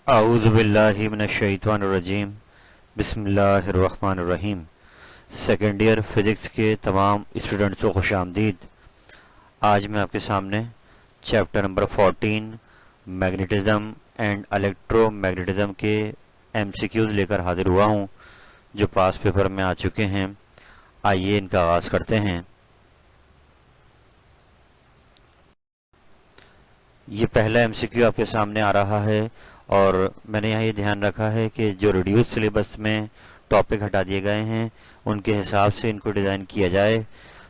आऊज़ु बिल्लाहि मिनश्शैतानिर्रजीम बिस्मिल्लाहिर्रहमानिर्रहीम। Second year physics के तमाम स्टूडेंट्स को खुशामदीद। आज मैं आपके सामने चैप्टर नंबर 14 मैग्नेटिज़म एंड इलेक्ट्रोमैग्नेटिज़म के एमसीक्यूज़ लेकर हाजिर हुआ हूँ जो पास पेपर में आ चुके हैं। आइए इनका आगाज़ करते हैं। ये पहला एमसीक्यू आपके सामने आ रहा है और मैंने यहाँ ये ध्यान रखा है कि जो रिड्यूस सिलेबस में टॉपिक हटा दिए गए हैं उनके हिसाब से इनको डिज़ाइन किया जाए।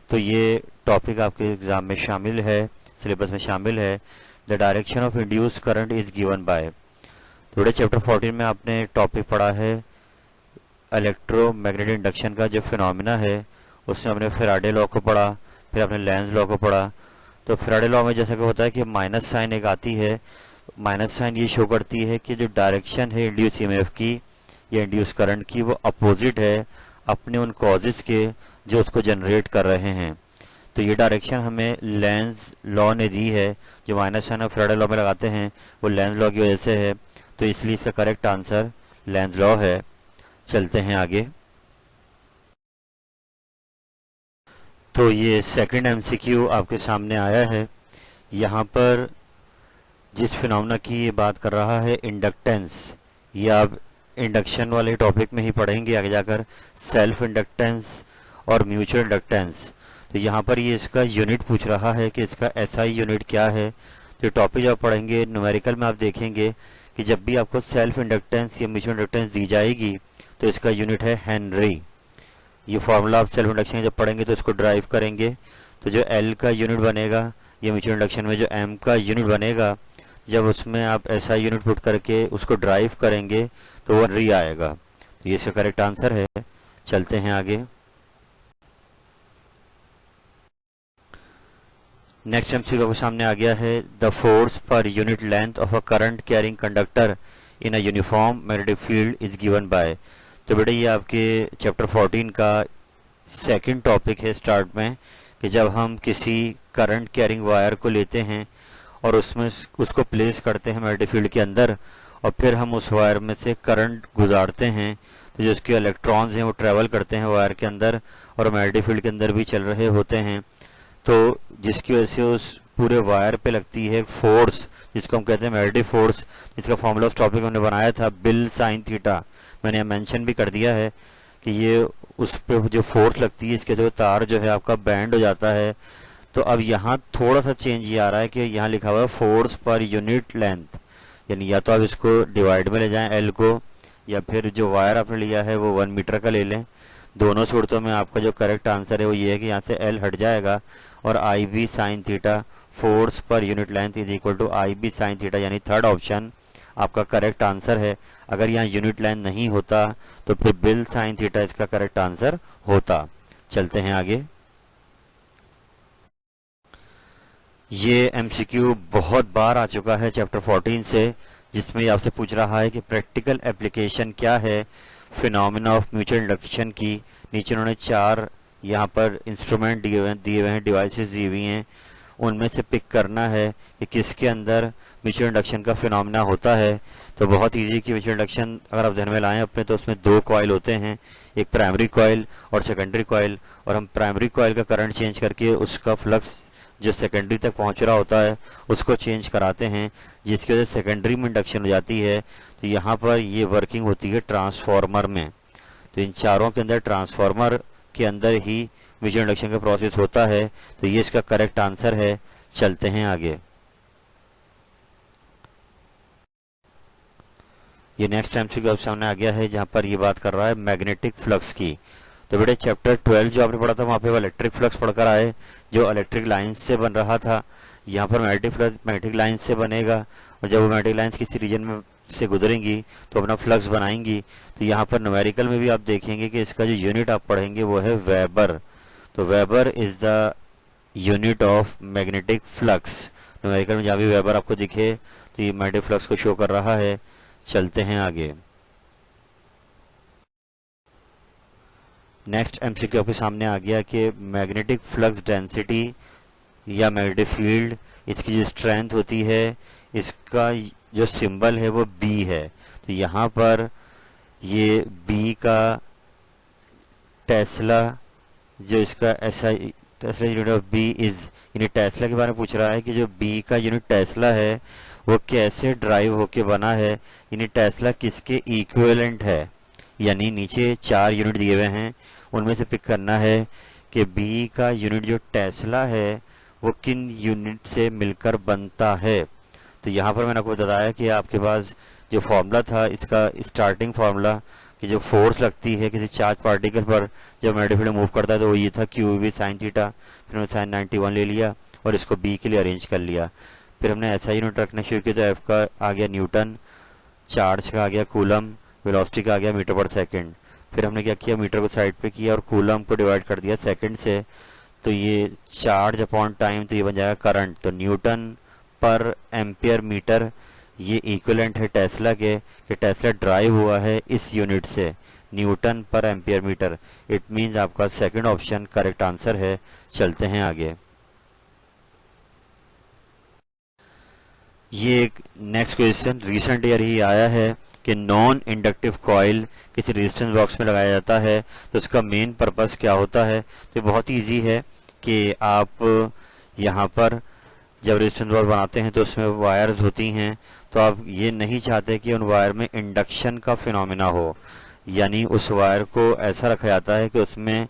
तो ये टॉपिक आपके एग्ज़ाम में शामिल है, सिलेबस में शामिल है। The direction of induce current is given by. थोड़े चैप्टर 14 में आपने टॉपिक पढ़ा है इलेक्ट्रोमैग्नेटिक इंडक्शन का जो फिनोमिना है, उसमें आपने फैराडे लॉ को पढ़ा, फिर आपने लेंज लॉ को पढ़ा। तो फैराडे लॉ में जैसा कि होता है कि माइनस साइन एक आती है, माइनस साइन ये शो करती है कि जो डायरेक्शन है इंड्यूस ईएमएफ की या इंड्यूस करंट की वो अपोजिट है अपने उन कॉजेस के जो उसको जनरेट कर रहे हैं। तो ये डायरेक्शन हमें लेंज लॉ ने दी है। जो माइनस साइन और फैराडे लॉ में लगाते हैं वो लेंज लॉ की वजह से है, तो इसलिए इसका करेक्ट आंसर लेंज लॉ है। चलते हैं आगे। तो ये सेकंड एमसीक्यू आपके सामने आया है। यहाँ पर जिस फिनोमेना की ये बात कर रहा है इंडक्टेंस, ये आप इंडक्शन वाले टॉपिक में ही पढ़ेंगे आगे जाकर, सेल्फ इंडक्टेंस और म्यूचुअल इंडक्टेंस। तो यहाँ पर ये इसका यूनिट पूछ रहा है कि इसका एसआई यूनिट क्या है। तो टॉपिक जब पढ़ेंगे न्यूमेरिकल में आप देखेंगे कि जब भी आपको सेल्फ इंडक्टेंस या म्यूचुअल इंडक्टेंस दी जाएगी तो इसका यूनिट है हेनरी। ये फॉर्मूला आप सेल्फ इंडक्शन जब पढ़ेंगे तो इसको ड्राइव करेंगे, तो जो एल का यूनिट बनेगा या म्यूचुअल इंडक्शन में जो एम का यूनिट बनेगा, जब उसमें आप ऐसा यूनिट पुट करके उसको ड्राइव करेंगे तो वो हेनरी आएगा। तो ये इसका करेक्ट आंसर है। चलते हैं आगे। नेक्स्ट एमसीक्यू के सामने आ गया है the force per unit length of a current carrying conductor in a uniform magnetic field is given by. तो बेटा ये आपके चैप्टर 14 का सेकंड टॉपिक है स्टार्ट में, कि जब हम किसी करंट कैरिंग वायर को लेते हैं और उसमें उसको प्लेस करते हैं मैग्नेटिक फील्ड के अंदर और फिर हम उस वायर में से करंट गुजारते हैं, तो जो उसके इलेक्ट्रॉन्स हैं वो ट्रेवल करते हैं वायर के अंदर और मैग्नेटिक फील्ड के अंदर भी चल रहे होते हैं। तो जिसकी वजह से उस पूरे वायर पे लगती है फोर्स जिसको हम कहते हैं मैग्नेटिक फोर्स, जिसका फॉर्मूला उस टॉपिक हमने बनाया था बिल साइन थीटा। मैंने मेंशन भी कर दिया है कि ये उस पे जो फोर्स लगती है इसके जो तार जो है आपका बैंड हो जाता है। तो अब यहाँ थोड़ा सा चेंज ये आ रहा है कि यहाँ लिखा हुआ है फोर्स पर यूनिट लेंथ, यानी या तो आप इसको डिवाइड में ले जाएं एल को, या फिर जो वायर आपने लिया है वो 1 मीटर का ले लें। दोनों सूरतों में आपका जो करेक्ट आंसर है वो ये है कि यहाँ से एल हट जाएगा और I B sine theta force per unit length is equal to I B sine theta, यानी थर्ड ऑप्शन आपका करेक्ट आंसर है। अगर यहाँ यूनिट लेंथ नहीं होता तो फिर बिल साइन थीटा इसका करेक्ट आंसर होता। चलते हैं आगे। ये एमसीक्यू बहुत बार आ चुका है चैप्टर 14 से, जिसमें आपसे पूछ रहा है कि प्रैक्टिकल एप्लीकेशन क्या है फिनोमेना ऑफ म्यूचुअल इंडक्शन की। नीचे उन्होंने 4 यहाँ पर इंस्ट्रूमेंट दिए हुए हैं, डिवाइसेस दी हुई हैं, उनमें से पिक करना है कि किसके अंदर म्यूचुअल इंडक्शन का फिनोमेना होता है। तो बहुत इजी कि म्यूचुअल इंडक्शन अगर आप ध्यान में लाएं अपने, तो उसमें 2 कॉइल होते हैं, एक प्राइमरी कॉइल और सेकेंडरी कॉइल, और हम प्राइमरी कॉइल का करंट चेंज करके उसका फ्लक्स जो सेकेंडरी तक पहुंच रहा होता है उसको चेंज कराते हैं, जिसकी वजह से सेकेंडरी में इंडक्शन हो जाती है। तो यहाँ पर ये वर्किंग होती है ट्रांसफॉर्मर में। तो इन चारों के अंदर ट्रांसफॉर्मर के अंदर ही म्यूचुअल इंडक्शन का प्रोसेस होता है। तो ये इसका करेक्ट आंसर है। चलते हैं आगे। ये नेक्स्ट एमसीक्यू सामने आ गया है जहां पर ये बात कर रहा है मैग्नेटिक फ्लक्स की। तो बेटे चैप्टर 12 जो आपने पढ़ा था वहां पे वो इलेक्ट्रिक फ्लक्स पढ़कर आए जो इलेक्ट्रिक लाइंस से बन रहा था। यहाँ पर मैग्नेटिक फ्लक्स मैग्नेटिक लाइंस से बनेगा, और जब वो मैग्नेटिक लाइंस किसी रीजन में से गुजरेंगी तो अपना फ्लक्स बनाएंगी। तो यहाँ पर न्यूमेरिकल में भी आप देखेंगे कि इसका जो यूनिट आप पढ़ेंगे वो है वेबर। तो weber is the unit of magnetic flux. Numerical में जहाँ भी वेबर आपको दिखे तो ये मैग्नेटिक फ्लक्स को शो कर रहा है। चलते हैं आगे। नेक्स्ट एमसीक्यू आपके सामने आ गया कि मैग्नेटिक फ्लक्स डेंसिटी या मैग्नेटिक फील्ड इसकी जो स्ट्रेंथ होती है, इसका जो सिंबल है वो बी है। तो यहाँ पर ये बी का टेस्ला, जो इसका SI Tesla unit of B is, यानी टेस्ला के बारे में पूछ रहा है कि जो बी का यूनिट टेस्ला है वो कैसे ड्राइव होके बना है, यानी टेस्ला किसके इक्विवेलेंट है। यानी नीचे 4 यूनिट दिए हुए हैं, उनमें से पिक करना है कि बी का यूनिट जो टेस्ला है वो किन यूनिट से मिलकर बनता है। तो यहाँ पर मैंने आपको बताया कि आपके पास जो फॉर्मूला था, इसका स्टार्टिंग फार्मूला कि जो फोर्स लगती है किसी चार्ज पार्टिकल पर जब मैग्नेटिक फील्ड मूव करता है तो वो ये था क्यू वी साइन थीटा। फिर हमने साइन 91 ले लिया और इसको बी के लिए अरेंज कर लिया। फिर हमने ऐसा यूनिट रखना शुरू किया, तो एफ का आ गया न्यूटन, चार्ज का आ गया कूलम, वेलोसिटी का आ गया मीटर पर सेकेंड। फिर हमने क्या किया, मीटर को साइड पे किया और कूलम को डिवाइड कर दिया सेकंड से। तो ये चार्ज अपॉन टाइम, तो ये बन जाएगा करंट। तो न्यूटन पर एम्पियर मीटर ये इक्विवेलेंट है टेस्ला के, कि टेस्ला ड्राइव हुआ है इस यूनिट से, न्यूटन पर एम्पियर मीटर। इट मींस आपका सेकंड ऑप्शन करेक्ट आंसर है। चलते हैं आगे। ये एक नेक्स्ट क्वेश्चन रिसेंट ईयर ही आया है कि नॉन इंडक्टिव कॉइल किसी रेजिस्टेंस बॉक्स में लगाया जाता है तो उसका मेन पर्पस क्या होता है। तो बहुत ईजी है कि आप यहाँ पर जब रेजिस्टेंस बॉक्स बनाते हैं तो उसमें वायर्स होती हैं, तो आप ये नहीं चाहते कि उन वायर में इंडक्शन का फिनोमिना हो, यानी उस वायर को ऐसा रखा जाता है कि उसमें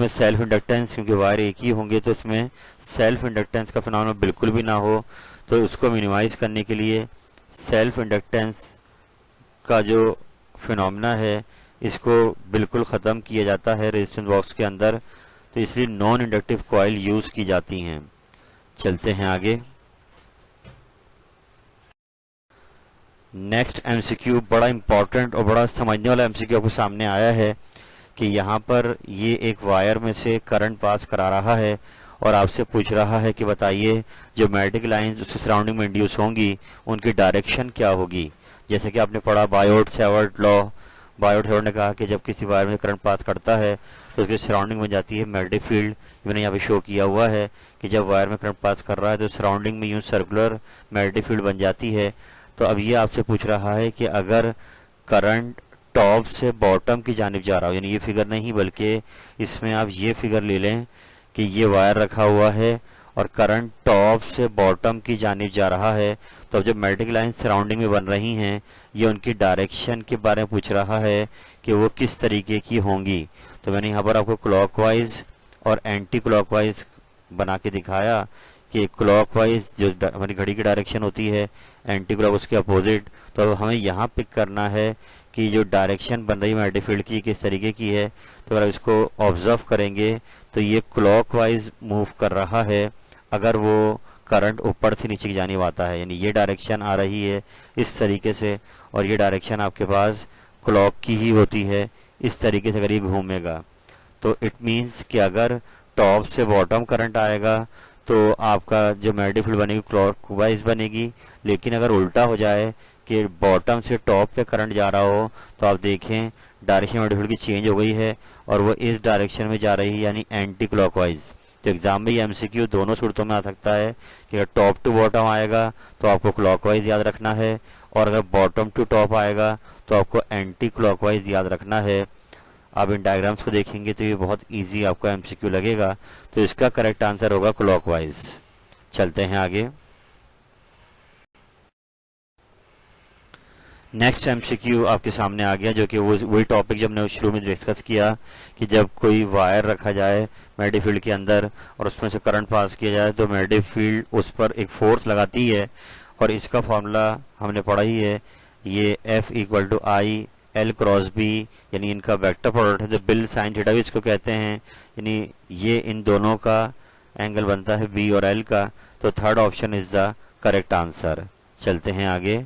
सेल्फ इंडक्टेंस, क्योंकि वायर एक ही होंगे तो उसमें सेल्फ इंडक्टेंस का फिनोमिना बिल्कुल भी ना हो। तो उसको मिनिमाइज करने के लिए सेल्फ इंडक्टेंस का जो फिनोमिना है इसको बिल्कुल ख़त्म किया जाता है रेजिस्टेंस बॉक्स के अंदर, तो इसलिए नॉन इंडक्टिव कॉइल यूज़ की जाती हैं। चलते हैं आगे। नेक्स्ट एमसीक्यू बड़ा इंपॉर्टेंट और बड़ा समझने वाला एमसीक्यू आपको सामने आया है कि यहाँ पर ये एक वायर में से करंट पास करा रहा है और आपसे पूछ रहा है कि बताइए जो मैग्नेटिक लाइंस उसके सराउंडिंग में इंड्यूस होंगी उनकी डायरेक्शन क्या होगी। जैसे कि आपने पढ़ा बायोट-सैवर्ट लॉ, बायोट-सैवर्ट ने कहा कि जब किसी वायर में करंट पास करता है तो उसके सराउंडिंग में जाती है मैग्नेटिक फील्ड। मैंने यहाँ पे शो किया हुआ है कि जब वायर में करंट पास कर रहा है तो सराउंडिंग में यूँ सर्कुलर मैग्नेटिक फील्ड बन जाती है। तो अब ये आपसे पूछ रहा है कि अगर करंट टॉप से बॉटम की जानिब जा रहा हो, यानी ये फिगर नहीं बल्कि इसमें आप ये फिगर ले लें कि ये वायर रखा हुआ है और करंट टॉप से बॉटम की जानिब जा रहा है, तो अब जब मैग्नेटिक लाइन सराउंडिंग में बन रही हैं ये उनकी डायरेक्शन के बारे में पूछ रहा है कि वो किस तरीके की होंगी। तो मैंने यहाँ पर आपको क्लॉकवाइज और एंटी क्लॉकवाइज बना के दिखाया कि क्लॉकवाइज जो हमारी घड़ी की डायरेक्शन होती है, एंटी क्लॉक उसके अपोजिट। तो अब हमें यहाँ पिक करना है कि जो डायरेक्शन बन रही है मैग्नेटिक फील्ड की किस तरीके की है। तो अगर इसको ऑब्जर्व करेंगे तो ये क्लॉकवाइज मूव कर रहा है अगर वो करंट ऊपर से नीचे की जानिब आता है, यानी ये डायरेक्शन आ रही है इस तरीके से और ये डायरेक्शन आपके पास क्लॉक की ही होती है इस तरीके से अगर ये घूमेगा। तो इट मीन्स कि अगर टॉप से बॉटम करंट आएगा तो आपका जो मैग्नेटिक फील्ड बनेगी क्लॉकवाइज बनेगी, लेकिन अगर उल्टा हो जाए कि बॉटम से टॉप पे करंट जा रहा हो तो आप देखें डायरेक्शन मैग्नेटिक फील्ड की चेंज हो गई है और वो इस डायरेक्शन में जा रही है, यानी एंटी क्लॉकवाइज। तो एग्जाम में ये एमसीक्यू दोनों सूरतों में आ सकता है कि अगर टॉप टू बॉटम आएगा तो आपको क्लॉकवाइज याद रखना है और अगर बॉटम टू टॉप आएगा तो आपको एंटी क्लॉकवाइज याद रखना है। आप इन डायग्राम्स को देखेंगे तो ये बहुत इजी आपको एमसीक्यू लगेगा। तो इसका करेक्ट आंसर होगा क्लॉकवाइज। चलते हैं आगे। नेक्स्ट एमसीक्यू आपके सामने आ गया जो कि वही टॉपिक जब हमने शुरू में डिस्कस किया कि जब कोई वायर रखा जाए मैग्नेटिक फील्ड के अंदर और उसमें से करंट पास किया जाए तो मैग्नेटिक फील्ड उस पर एक फोर्स लगाती है और इसका फॉर्मूला हमने पढ़ा ही है, ये F = I L × B, यानी इनका वेक्टर प्रोडक्ट है। जो बिल साइन थीटा भी इसको कहते हैं, यानी ये इन दोनों का एंगल बनता है B और L का। तो third option is the correct answer. चलते हैं आगे।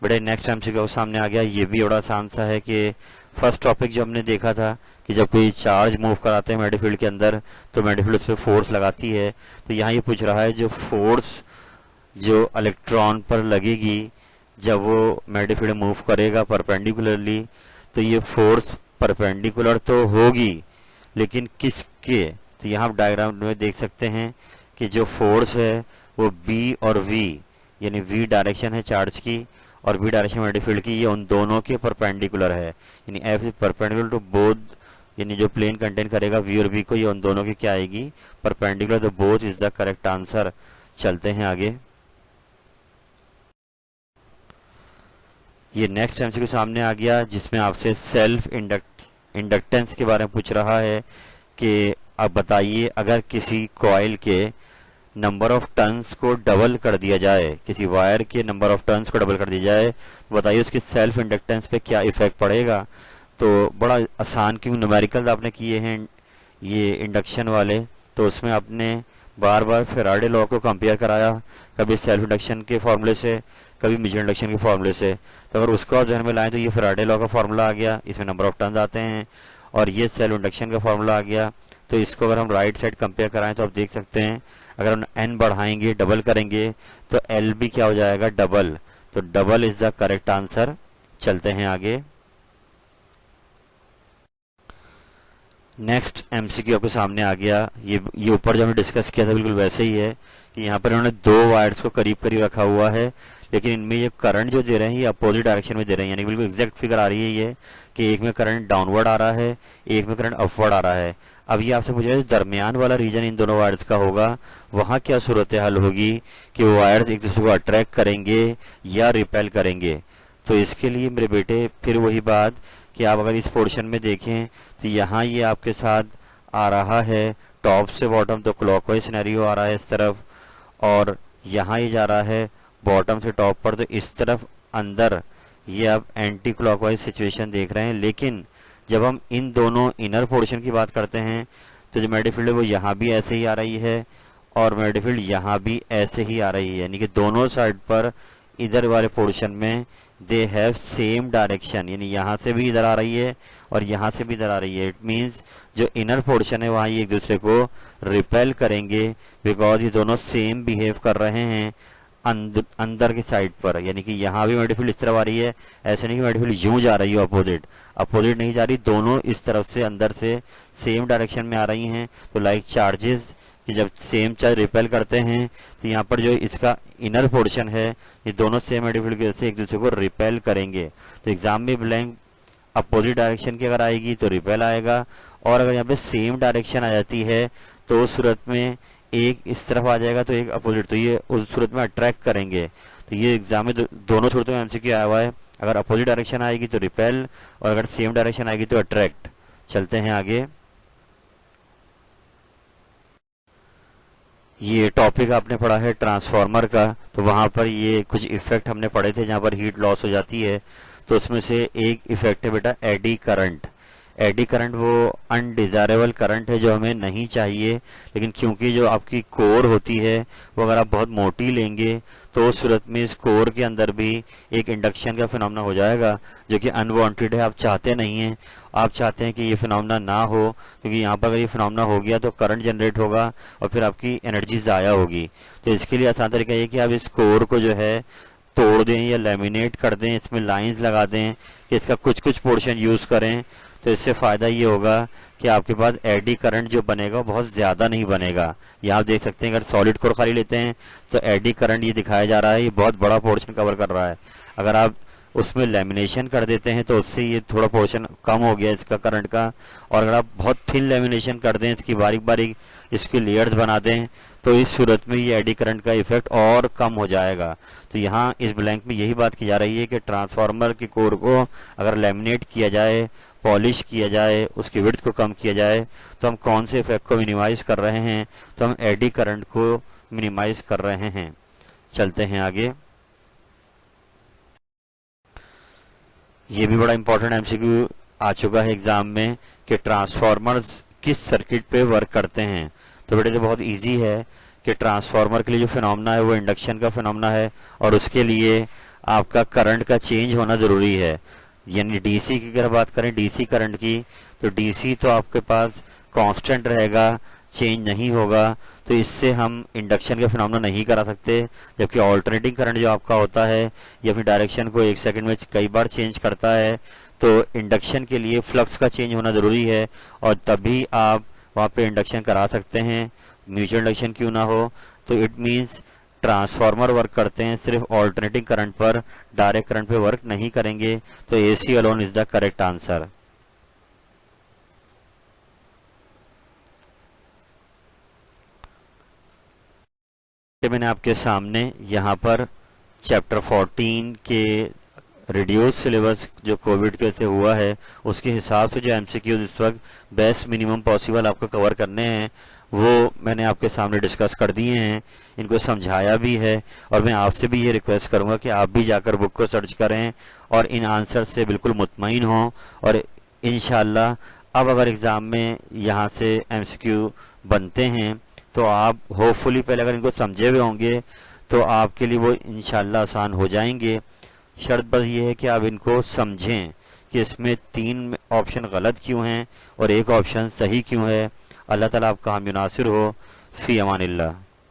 बड़े नेक्स्ट एमसीक्यू सामने आ गया, ये भी बड़ा आसान सा है कि फर्स्ट टॉपिक जो हमने देखा था कि जब कोई चार्ज मूव कराते हैं मैग्नेटिक फील्ड के अंदर तो मैग्नेटिक फील्ड उस पर फोर्स लगाती है। तो यहाँ ये पूछ रहा है जो फोर्स जो इलेक्ट्रॉन पर लगेगी जब वो मैग्नेटिक फील्ड मूव करेगा परपेंडिकुलरली, तो ये फोर्स परपेंडिकुलर तो होगी लेकिन किसके, तो यहाँ आप डायग्राम में देख सकते हैं कि जो फोर्स है वो बी और वी, यानी वी डायरेक्शन है चार्ज की और वी डायरेक्शन मैग्नेटिक फील्ड की, ये उन दोनों के परपेंडिकुलर है, यानी F is perpendicular to both, यानी जो प्लेन कंटेन करेगा वी और वी को, ये उन दोनों की क्या आएगी, परपेंडिकुलर, तो both is the correct answer. चलते हैं आगे। ये नेक्स्ट एमसीक्यू सामने आ गया जिसमें आपसे सेल्फ इंडक्टेंस के बारे में पूछ रहा है कि अब बताइए अगर किसी कॉइल के नंबर ऑफ टर्न्स को डबल कर दिया जाए, किसी वायर के नंबर ऑफ टर्न्स को डबल कर दिया जाए, तो बताइए उसकी सेल्फ इंडक्टेंस पे क्या इफेक्ट पड़ेगा। तो बड़ा आसान, क्योंकि न्यूमेरिकल्स आपने किए हैं ये इंडक्शन वाले, तो उसमें आपने बार बार फेराडे लॉ को कंपेयर कराया, कभी सेल्फ इंडक्शन के फॉर्मूले से, कभी म्यूचुअल इंडक्शन के फॉर्मूले से। तो अगर उसको आप ध्यान में लाएं तो ये फेराडे लॉ का फॉर्मूला आ गया, इसमें नंबर ऑफ टर्न्स आते हैं, और ये सेल्फ इंडक्शन का फॉर्मूला आ गया। तो इसको अगर हम राइट साइड कंपेयर कराएं तो आप देख सकते हैं अगर हम n बढ़ाएंगे, डबल करेंगे, तो L भी क्या हो जाएगा, डबल। तो double is the correct answer. चलते हैं आगे। नेक्स्ट एमसीक्यू आपके सामने आ गया। ये ऊपर जो हमने डिस्कस किया था बिल्कुल वैसे ही है कि यहाँ पर इन्होंने दो वायर्स को करीब करीब रखा हुआ है, लेकिन इनमें ये करंट जो दे रहे हैं ये अपोजिट डायरेक्शन में दे रहे हैं, यानी बिल्कुल एग्जैक्ट फिगर आ रही है ये कि एक में करंट डाउनवर्ड आ रहा है, एक में करंट अपवर्ड आ रहा है। अब ये आपसे पूछ रहा है दरमियान वाला रीजन इन दोनों वायर्स का होगा, वहाँ क्या सूरत हाल होगी कि वो वायर्स एक दूसरे को अट्रैक्ट करेंगे या रिपेल करेंगे। तो इसके लिए मेरे बेटे फिर वही बात कि आप अगर इस पोर्शन में देखें तो यहाँ ये आपके साथ आ रहा है टॉप से बॉटम, तो क्लॉकवाइज सिनेरियो आ रहा है इस तरफ, और यहाँ ही जा रहा है बॉटम से टॉप पर, तो इस तरफ अंदर ये आप एंटी क्लॉकवाइज सिचुएशन देख रहे हैं। लेकिन जब हम इन दोनों इनर पोर्शन की बात करते हैं तो जो मैग्नेटिक फील्ड है वो यहाँ भी ऐसे ही आ रही है और मैग्नेटिक फील्ड यहाँ भी ऐसे ही आ रही है, यानी कि दोनों साइड पर इधर वाले पोर्शन में दे हैव सेम डायरेक्शन, यानी यहाँ से भी इधर आ रही है और यहाँ से भी इधर आ रही है। इट मीन्स जो इनर पोर्शन है वहाँ ये एक दूसरे को रिपेल करेंगे, बिकॉज ये दोनों सेम बिहेव कर रहे हैं अंदर की साइड पर, यानी कि यहाँ भी मैग्नेटिक फील्ड इस तरफ आ रही है, ऐसे नहीं कि मैग्नेटिक फील्ड यूं जा रही है अपोजिट नहीं जा रही, दोनों इस तरफ से अंदर से सेम डायरेक्शन में आ रही हैं। तो लाइक चार्जेस कि जब सेम चार्ज रिपेल करते हैं तो यहाँ पर जो इसका इनर पोर्शन है ये दोनों सेम मैग्नेटिक फील्ड की वजह से एक दूसरे को रिपेल करेंगे। तो एग्जाम में ब्लैंक अपोजिट डायरेक्शन की अगर आएगी तो रिपेल आएगा, और अगर यहाँ पे सेम डायरेक्शन आ जाती है तो उस सूरत में एक इस तरफ आ जाएगा तो एक अपोजिट, तो ये उस सूरत में अट्रैक्ट करेंगे। तो ये एग्जाम में दोनों सूरतों में एमसीक्यू आया हुआ है, अगर अपोजिट डायरेक्शन आएगी तो रिपेल और अगर सेम डायरेक्शन आएगी तो अट्रैक्ट। चलते हैं आगे। ये टॉपिक आपने पढ़ा है ट्रांसफार्मर का, तो वहाँ पर ये कुछ इफेक्ट हमने पढ़े थे जहाँ पर हीट लॉस हो जाती है। तो उसमें से एक इफेक्ट है बेटा एडी करंट। एडी करंट वो अनडिजायरेबल करंट है जो हमें नहीं चाहिए, लेकिन क्योंकि जो आपकी कोर होती है वो अगर आप बहुत मोटी लेंगे तो उस सूरत में इस कोर के अंदर भी एक इंडक्शन का फिनोमेना हो जाएगा जो कि अनवांटेड है, आप चाहते नहीं हैं। आप चाहते हैं कि ये फिनोमेना ना हो, क्योंकि यहाँ पर अगर ये फिनोमेना हो गया तो करंट जनरेट होगा और फिर आपकी एनर्जी ज़ाया होगी। तो इसके लिए आसान तरीका ये कि आप इस कोर को जो है तोड़ दें या लेमिनेट कर दें, इसमें लाइंस लगा दें कि इसका कुछ पोर्शन यूज़ करें। तो इससे फ़ायदा ये होगा कि आपके पास एडी करंट जो बनेगा वो बहुत ज़्यादा नहीं बनेगा। यहाँ आप देख सकते हैं अगर सॉलिड कोर खाली लेते हैं तो एडी करंट ये दिखाया जा रहा है, ये बहुत बड़ा पोर्शन कवर कर रहा है। अगर आप उसमें लेमिनेशन कर देते हैं तो उससे ये थोड़ा पोर्शन कम हो गया इसका करंट का, और अगर आप बहुत थिन लेमिनेशन कर दें, इसकी बारीक बारीक इसकी लेयर्स बना दें, तो इस सूरत में ये एडी करंट का इफेक्ट और कम हो जाएगा। तो यहाँ इस ब्लैंक में यही बात की जा रही है कि ट्रांसफार्मर की कोर को अगर लेमिनेट किया जाए, पॉलिश किया जाए, उसकी विड्थ को कम किया जाए, तो हम कौन से इफेक्ट को मिनिमाइज कर रहे हैं, तो हम एडी करंट को मिनिमाइज कर रहे हैं। चलते हैं आगे। ये भी बड़ा इंपॉर्टेंट एमसीक्यू आ चुका है एग्जाम में कि ट्रांसफार्मर्स किस सर्किट पे वर्क करते हैं। तो बेटे तो बहुत इजी है कि ट्रांसफार्मर के लिए जो फिनोमेना है वो इंडक्शन का फिनोमेना है, और उसके लिए आपका करंट का चेंज होना ज़रूरी है। यानी डीसी की अगर बात करें, डीसी करंट की, तो डीसी तो आपके पास कांस्टेंट रहेगा, चेंज नहीं होगा, तो इससे हम इंडक्शन का फिनोमेना नहीं करा सकते। जबकि ऑल्टरनेटिंग करंट जो आपका होता है ये अपनी डायरेक्शन को एक सेकंड में कई बार चेंज करता है, तो इंडक्शन के लिए फ्लक्स का चेंज होना ज़रूरी है, और तभी आप वहाँ पे इंडक्शन करा सकते हैं, म्यूचुअल इंडक्शन क्यों ना हो। तो इट मीन्स ट्रांसफार्मर वर्क करते हैं सिर्फ ऑल्टरनेटिंग करंट पर, डायरेक्ट करंट पे वर्क नहीं करेंगे। तो AC alone is the correct answer. मैंने आपके सामने यहाँ पर चैप्टर 14 के रिड्यूस सिलेबस जो कोविड के से हुआ है उसके हिसाब से जो MCQs इस वक्त बेस्ट मिनिमम पॉसिबल आपको कवर करने हैं वो मैंने आपके सामने डिस्कस कर दिए हैं, इनको समझाया भी है। और मैं आपसे भी ये रिक्वेस्ट करूंगा कि आप भी जाकर बुक को सर्च करें और इन आंसर से बिल्कुल मुतमईन हों। और इंशाल्लाह अब अगर एग्ज़ाम में यहाँ से MCQ बनते हैं तो आप होपफुली पहले अगर इनको समझे हुए होंगे तो आपके लिए वो इंशाल्लाह आसान हो जाएंगे। शर्त बस ये है कि आप इनको समझें कि इसमें 3 ऑप्शन गलत क्यों हैं और एक ऑप्शन सही क्यों है। अल्लाह ताला आपका हम नासिर हो। फ़ी अमानिल्लाह।